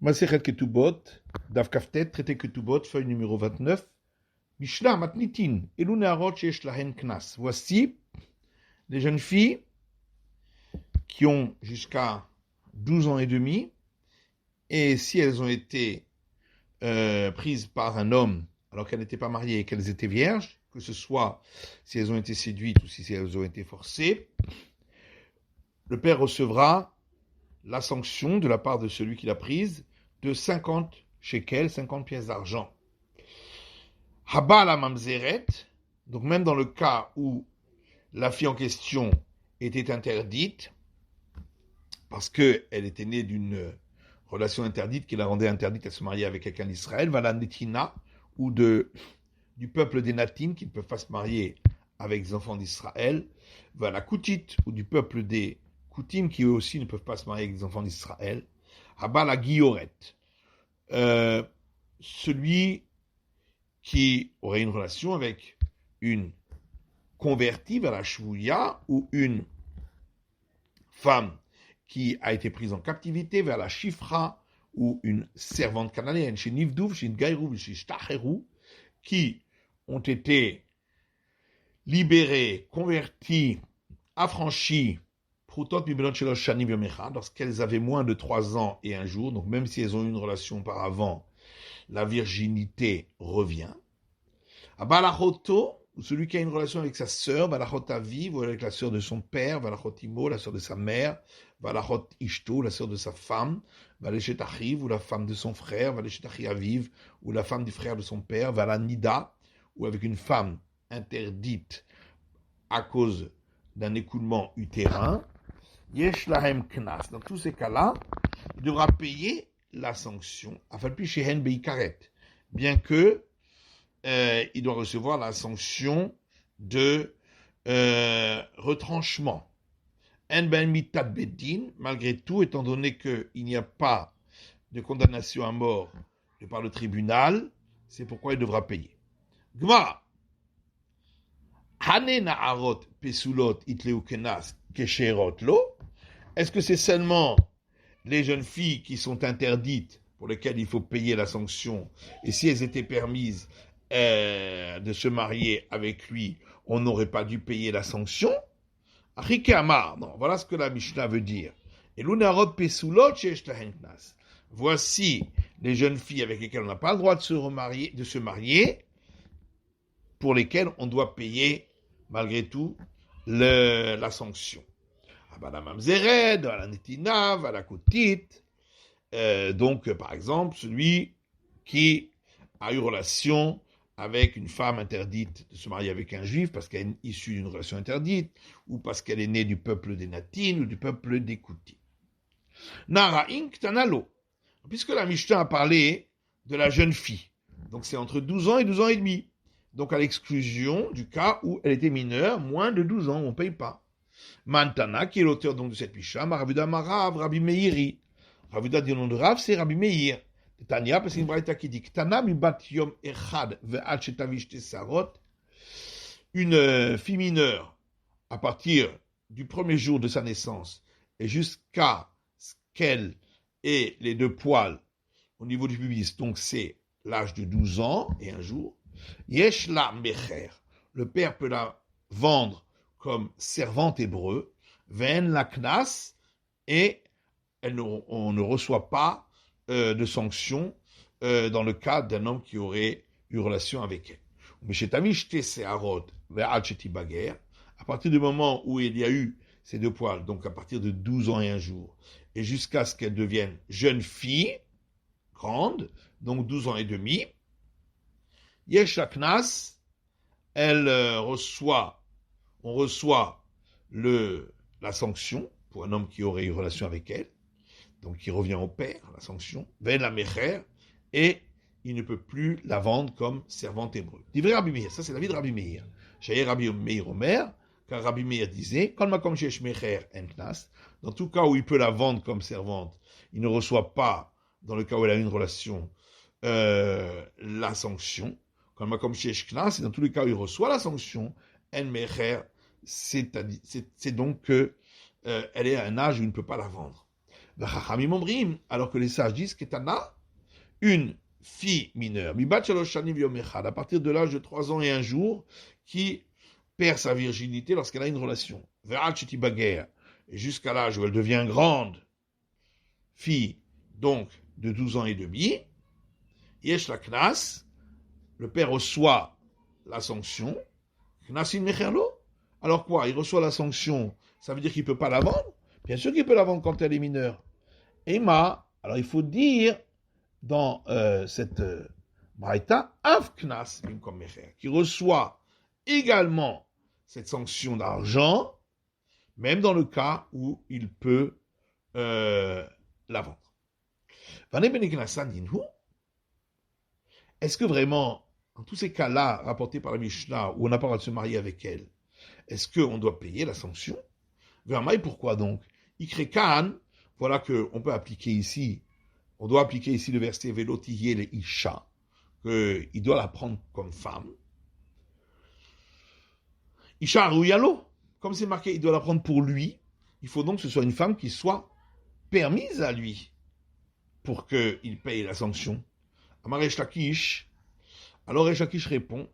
Masechet Ketubot, Daf Kaftet, traité Ketubot, feuille numéro 29. Mishla Matnitin, Elu Neharot Sheyesh Lahen Knas. Voici les jeunes filles qui ont jusqu'à 12 ans et demi, et si elles ont été prises par un homme alors qu'elles n'étaient pas mariées et qu'elles étaient vierges, que ce soit si elles ont été séduites ou si elles ont été forcées, le père recevra la sanction de la part de celui qui l'a prise de 50 shekels, 50 pièces d'argent. Haba la mamzeret, donc même dans le cas où la fille en question était interdite, parce qu'elle était née d'une relation interdite qui la rendait interdite à se marier avec quelqu'un d'Israël, voilà Netina, ou du peuple des Natim qui ne peuvent pas se marier avec des enfants d'Israël, voilà Koutit, ou du peuple des Koutim qui eux aussi ne peuvent pas se marier avec des enfants d'Israël, Haba la Guilloret, celui qui aurait une relation avec une convertie vers la Shvouya ou une femme qui a été prise en captivité vers la Shifra ou une servante cananéenne chez Nivdouf, chez Ngaïrou, chez Shtacherou, qui ont été libérées, converties, affranchies, lorsqu'elles avaient moins de 3 ans et un jour, donc même si elles ont eu une relation auparavant, la virginité revient. Balachoto, celui qui a une relation avec sa sœur, Balachot Aviv, ou avec la sœur de son père, Balachot Imo, la sœur de sa mère, Balachot Ishto, la sœur de sa femme, Balechet Achiv, ou la femme de son frère, Balechet Achi Aviv, ou la femme du frère de son père, Valanida, ou avec une femme interdite à cause d'un écoulement utérin, Yesh Lahem Knas. Dans tous ces cas-là, il devra payer la sanction, Afalpi Shehen Beikaret, bien que il doit recevoir la sanction de retranchement. En ben mitat bedin, malgré tout, étant donné qu'il n'y a pas de condamnation à mort de par le tribunal, c'est pourquoi il devra payer. Gmara. Hane na'arot pesulot itleu kenas kesherot lo. Est-ce que c'est seulement les jeunes filles qui sont interdites pour lesquelles il faut payer la sanction, et si elles étaient permises de se marier avec lui, on n'aurait pas dû payer la sanction? Achike Amar, non, voilà ce que la Mishnah veut dire. Et l'unarot pesulot sheyesh lahen knas. Voici les jeunes filles avec lesquelles on n'a pas le droit de se marier, pour lesquelles on doit payer malgré tout la sanction. Abala mamzered, ala netina, ala kotit. Donc, par exemple, celui qui a eu relation avec une femme interdite de se marier avec un juif parce qu'elle est issue d'une relation interdite, ou parce qu'elle est née du peuple des Natines ou du peuple des Koutim. Nara'in ktanalo. Puisque la Mishnah a parlé de la jeune fille, donc c'est entre 12 ans et 12 ans et demi, donc à l'exclusion du cas où elle était mineure, moins de 12 ans, on ne paye pas. Mantana, qui est l'auteur donc de cette Mishnah, Maravuda Marav, Rabbi Meiri. Ravuda dit le nom de Rav, c'est Rabbi Meir. Tania, parce qu'il y a une braïta qui dit Ktana mi bat yom echad ve'ad shetavish tesarot. Une fille mineure, à partir du premier jour de sa naissance et jusqu'à ce qu'elle ait les 2 poils au niveau du pubis, donc c'est l'âge de 12 ans et un jour, yesh la mecher. Le père peut la vendre comme servante hébreu, ve'en la knas, et on ne reçoit pas de sanctions dans le cas d'un homme qui aurait eu relation avec elle. À partir du moment où il y a eu ces 2 poils, donc à partir de 12 ans et un jour, et jusqu'à ce qu'elle devienne jeune fille, grande, donc 12 ans et demi, Yeshaknas, on reçoit la sanction pour un homme qui aurait eu relation avec elle, donc qui revient au père, la sanction, ven la mecher, et il ne peut plus la vendre comme servante hébreu. Divrei Rabbi Meir, ça c'est l'avis de Rabbi Meir. Shayer Rabbi Meir Omer, car Rabbi Meir disait, kol makom sheyesh mecher en knas, dans tout cas où il peut la vendre comme servante, il ne reçoit pas, dans le cas où elle a une relation, la sanction. Kol makom sheyesh knas, et dans tous les cas où il reçoit la sanction, en mecher, c'est donc que elle est à un âge où il ne peut pas la vendre. V'chachamim omrim, alors que les sages disent qu'Etana, une fille mineure, mibat shalosh shanim v'yom echad, à partir de l'âge de 3 ans et 1 jour, qui perd sa virginité lorsqu'elle a une relation. Ve'ad shetibager, et jusqu'à l'âge où elle devient grande, fille, donc de 12 ans et demi, yesh la knas, le père reçoit la sanction, knasin mecherlo. Alors quoi? Il reçoit la sanction, ça veut dire qu'il ne peut pas la vendre? Bien sûr qu'il peut la vendre quand elle est mineure. Emma, alors il faut dire dans cette braïta, av knas bimkom mecher, qui reçoit également cette sanction d'argent, même dans le cas où il peut la vendre. Est-ce que vraiment, en tous ces cas-là, rapportés par la Mishnah, où on n'a pas le droit de se marier avec elle, est-ce qu'on doit payer la sanction? Pourquoi donc? Ikrekan, voilà qu'on peut appliquer ici, on doit appliquer ici le verset Velotiye le Isha, qu'il doit la prendre comme femme. Isha Ruyalo, comme c'est marqué, il doit la prendre pour lui, il faut donc que ce soit une femme qui soit permise à lui pour qu'il paye la sanction. Amar Resh Lakish, alors Resh Lakish répond,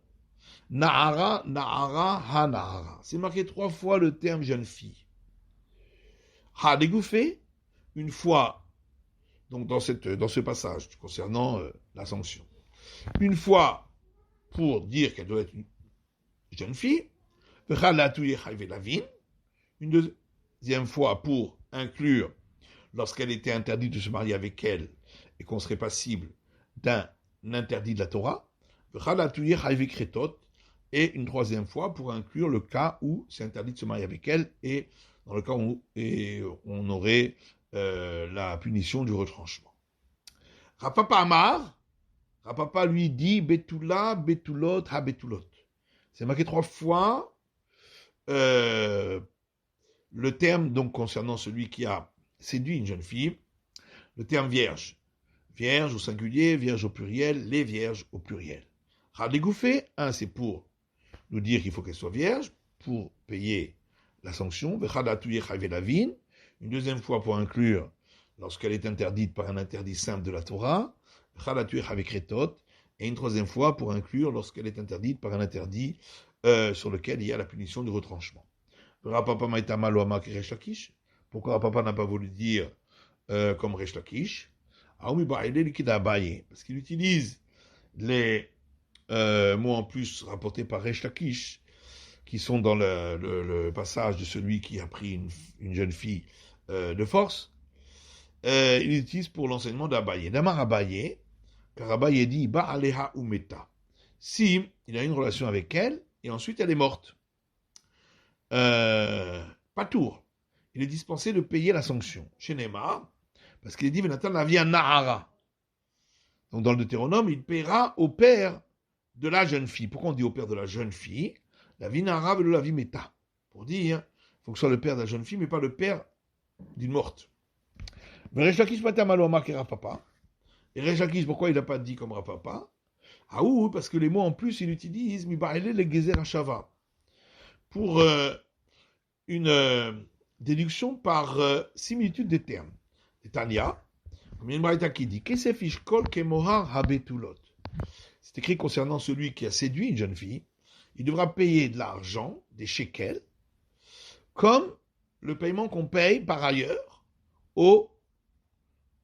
Nahara, Nahara, Ha Nahara. C'est marqué 3 fois le terme jeune fille. Ha dégoufé, une fois, donc dans ce passage concernant la sanction. Une fois pour dire qu'elle doit être une jeune fille, une deuxième fois pour inclure lorsqu'elle était interdite de se marier avec elle et qu'on serait passible d'un interdit de la Torah, et une troisième fois pour inclure le cas où c'est interdit de se marier avec elle et dans le cas où on aurait la punition du retranchement. Rapapa Amar, Rapapa lui dit Betula, Betulot, Ha Betulot. C'est marqué 3 fois le terme donc concernant celui qui a séduit une jeune fille, le terme vierge. Vierge au singulier, vierge au pluriel, les vierges au pluriel. Radégoufé, un c'est pour nous dire qu'il faut qu'elle soit vierge, pour payer la sanction. Une deuxième fois pour inclure lorsqu'elle est interdite par un interdit simple de la Torah. Et une troisième fois pour inclure lorsqu'elle est interdite par un interdit sur lequel il y a la punition du retranchement. Pourquoi papa n'a pas voulu dire comme Resh Lakish? Parce qu'il utilise les mots en plus rapportés par Resh Lakish, qui sont dans le passage de celui qui a pris une jeune fille de force. Il utilise pour l'enseignement d'Abaye. D'Amar Abaye, car Abaye dit Ba'aleha umeta. Si il a une relation avec elle, et ensuite elle est morte. Pas tour. Il est dispensé de payer la sanction. Chez Neymar, parce qu'il est dit Venatan la vie à Nahara. Donc dans le Deutéronome, il paiera au père de la jeune fille. Pourquoi on dit au père de la jeune fille? La vie Nahara veut la vie Meta. Pour dire, il faut que ce soit le père de la jeune fille, mais pas le père d'une morte. Mais Resh Lakish Matamalo marqué Rapapa. Et Resh Lakish, pourquoi il n'a pas dit comme Rapapa? Ah oui, parce que les mots en plus, il utilise Mibaele le Gezer Hashava. Pour une déduction par similitude des termes. Et Tania, comme il y a une braïta qui dit Kesef kol kemohar habetulot. C'est écrit concernant celui qui a séduit une jeune fille, il devra payer de l'argent, des shekels, comme le paiement qu'on paye par ailleurs aux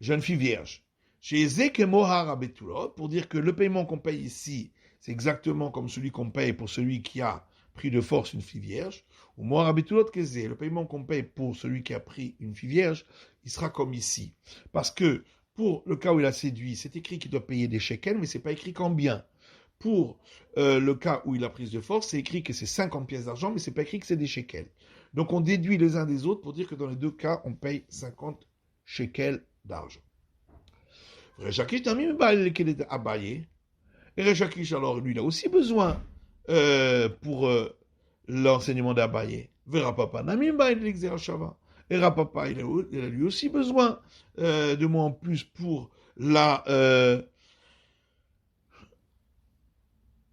jeunes filles vierges. Chez Zekemohar habetulot, pour dire que le paiement qu'on paye ici, c'est exactement comme celui qu'on paye pour celui qui a pris de force une fille vierge, ou Mohar habetulot kezé, le paiement qu'on paye pour celui qui a pris une fille vierge, il sera comme ici. Parce que pour le cas où il a séduit, c'est écrit qu'il doit payer des shekels, mais c'est pas écrit combien. Pour le cas où il a pris de force, c'est écrit que c'est 50 pièces d'argent, mais c'est pas écrit que c'est des shekels. Donc on déduit les uns des autres pour dire que dans les deux cas, on paye 50 shekels d'argent. Resh Lakish tamim ba'al abaye. Et Resh Lakish, alors lui, il a aussi besoin pour l'enseignement d'Abaye. Verapapa namim ba'al l'exer shava. Et Rapapa, il a lui aussi besoin de mots en plus pour la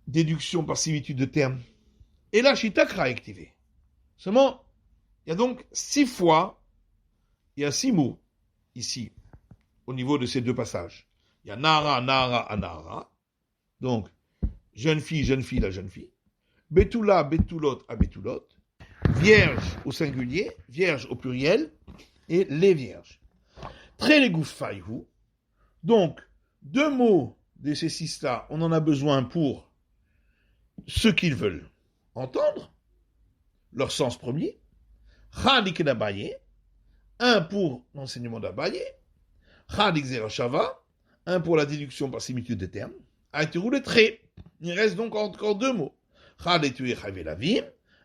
déduction par similitude de termes. Et là, Shita sera activé. Seulement, il y a donc 6 fois, il y a 6 mots ici, au niveau de ces deux passages. Il y a Nara, Nara, Anara. Donc, jeune fille, la jeune fille. Betula, Betulot, à Betulot. Vierge au singulier, vierge au pluriel, et les vierges. Très les goufaïhou. Donc, deux mots de ces six-là, on en a besoin pour ce qu'ils veulent entendre, leur sens premier. Chadik d'Abaye, un pour l'enseignement d'Abaye. Chadik Zerachava, un pour la déduction par similitude des termes. Aïtirou le trait. Il reste donc encore deux mots. Chadik tué Chavelavim,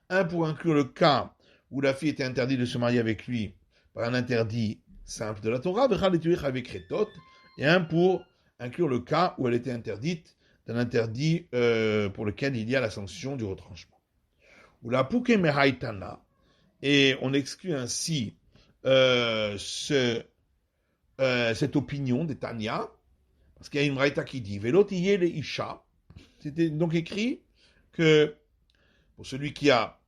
un pour inclure le cas où la fille était interdite de se marier avec lui par un interdit simple de la Torah, et un pour inclure le cas où elle était interdite d'un interdit pour lequel il y a la sanction du retranchement. Ou la Pouke Mehaitana, et on exclut ainsi cette opinion des Tanya, parce qu'il y a une Braïta qui dit Velot yé le Isha. C'était donc écrit que pour celui qui a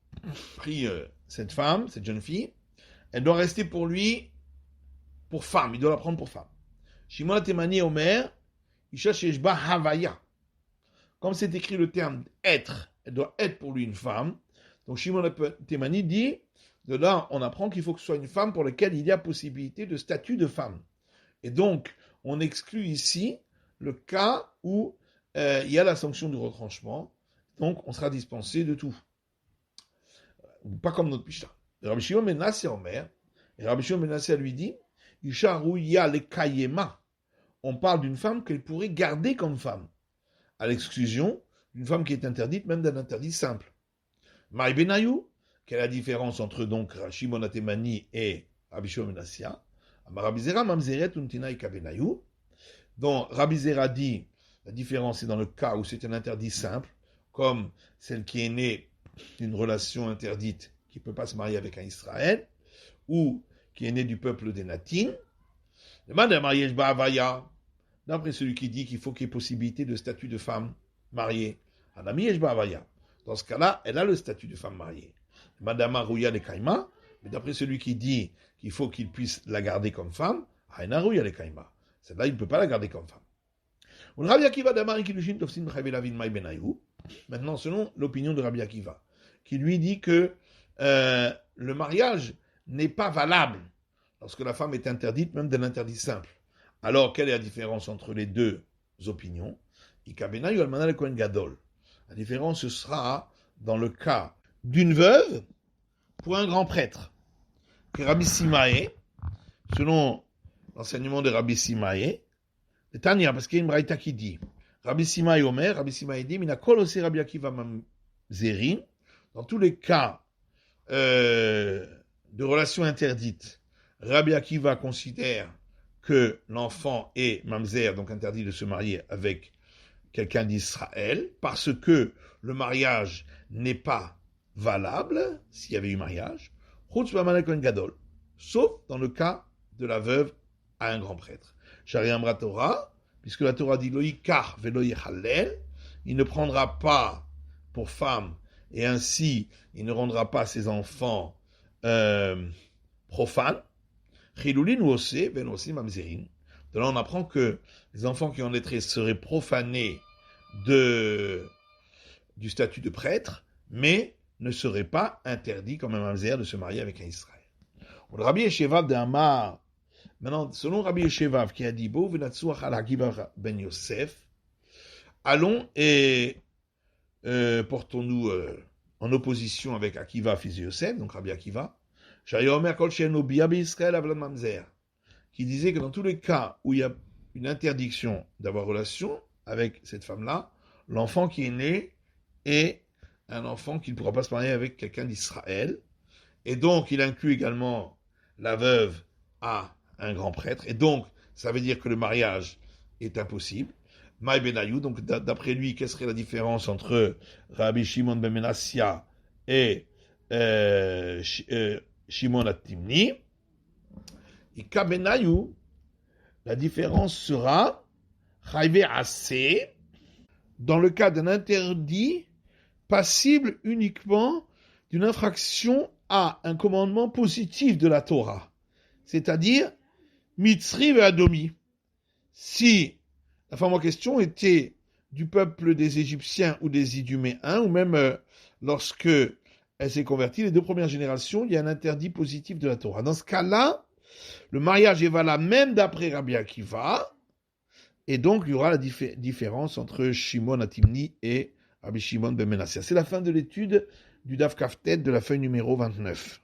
pris cette femme, cette jeune fille, elle doit rester pour lui pour femme, il doit la prendre pour femme. Shimon Temani Omer, Isha Sheshba Havaya. Comme c'est écrit le terme être, elle doit être pour lui une femme. Donc Shimon Temani dit, de là on apprend qu'il faut que ce soit une femme pour laquelle il y a possibilité de statut de femme. Et donc on exclut ici le cas où il y a la sanction du retranchement. Donc on sera dispensé de tout. Pas comme notre Mishnah. Rabbi Shimon ben Nassé Omer, et Rabbi Shimon ben Nassé lui dit, Isha Rouya le Kayema. On parle d'une femme qu'elle pourrait garder comme femme, à l'exclusion d'une femme qui est interdite, même d'un interdit simple. Maï Benayou, quelle est la différence entre donc Shimon Atemani et Rabbi Shimon ben Nassé? Rabbi Zera Mamzeret Untina Ika Benayou. Donc Rabbi Zera dit, la différence est dans le cas où c'est un interdit simple, comme celle qui est née d'une relation interdite qui ne peut pas se marier avec un Israël, ou qui est né du peuple des Natines. D'après celui qui dit qu'il faut qu'il y ait possibilité de statut de femme mariée. Dans ce cas-là, elle a le statut de femme mariée. Madame Rouya de Kaima, mais d'après celui qui dit qu'il faut qu'il puisse la garder comme femme, Rouya de Kaima. Celle-là, il ne peut pas la garder comme femme. Maintenant, selon l'opinion de Rabbi Akiva, qui lui dit que le mariage n'est pas valable lorsque la femme est interdite, même d'un interdit simple. Alors, quelle est la différence entre les deux opinions? La différence ce sera dans le cas d'une veuve pour un grand prêtre. Que Rabbi Simaé, selon l'enseignement de Rabbi Simaé, c'est Tania, parce qu'il y a une braïta qui dit Rabbi Simaé Omer, Rabbi Simaé dit Minakol aussi Rabbi Akiva Mamzerin, dans tous les cas de relations interdites, Rabbi Akiva considère que l'enfant est mamzer, donc interdit de se marier avec quelqu'un d'Israël, parce que le mariage n'est pas valable, s'il y avait eu mariage, sauf dans le cas de la veuve à un grand prêtre. Shari'amra Torah, puisque la Torah dit Loïkar veloï halel, il ne prendra pas pour femme, et ainsi il ne rendra pas ses enfants profanes. Chilulin ou osé, ben aussi mamzerin. De là, on apprend que les enfants qui en naîtraient seraient profanés du statut de prêtre, mais ne seraient pas interdits comme un mamzer de se marier avec un Israël. Le Rabbi Yeshevav de Amar, maintenant, selon Rabbi Yeshevav qui a dit Bo venatsuach al Akiva ben Yosef, allons et portons-nous en opposition avec Akiva fils de Yosef, donc Rabbi Akiva, qui disait que dans tous les cas où il y a une interdiction d'avoir relation avec cette femme-là, l'enfant qui est né est un enfant qui ne pourra pas se marier avec quelqu'un d'Israël, et donc il inclut également la veuve à un grand prêtre, et donc ça veut dire que le mariage est impossible. Maï Benayou, donc d'après lui, quelle serait la différence entre Rabbi Shimon ben Menassia et Shimon Atimni, et Kabenayou, la différence sera Chayve Assez, dans le cas d'un interdit passible uniquement d'une infraction à un commandement positif de la Torah. C'est-à-dire, Mitzri et Adomi. Si la femme en question était du peuple des Égyptiens ou des Iduméens, ou même lorsque elle s'est convertie, les deux premières générations, il y a un interdit positif de la Torah. Dans ce cas-là, le mariage est valable même d'après Rabbi Akiva, et donc il y aura la différence entre Shimon Atimni et Rabbi Shimon ben Menasseh. C'est la fin de l'étude du Daf Kaftet de la feuille numéro 29.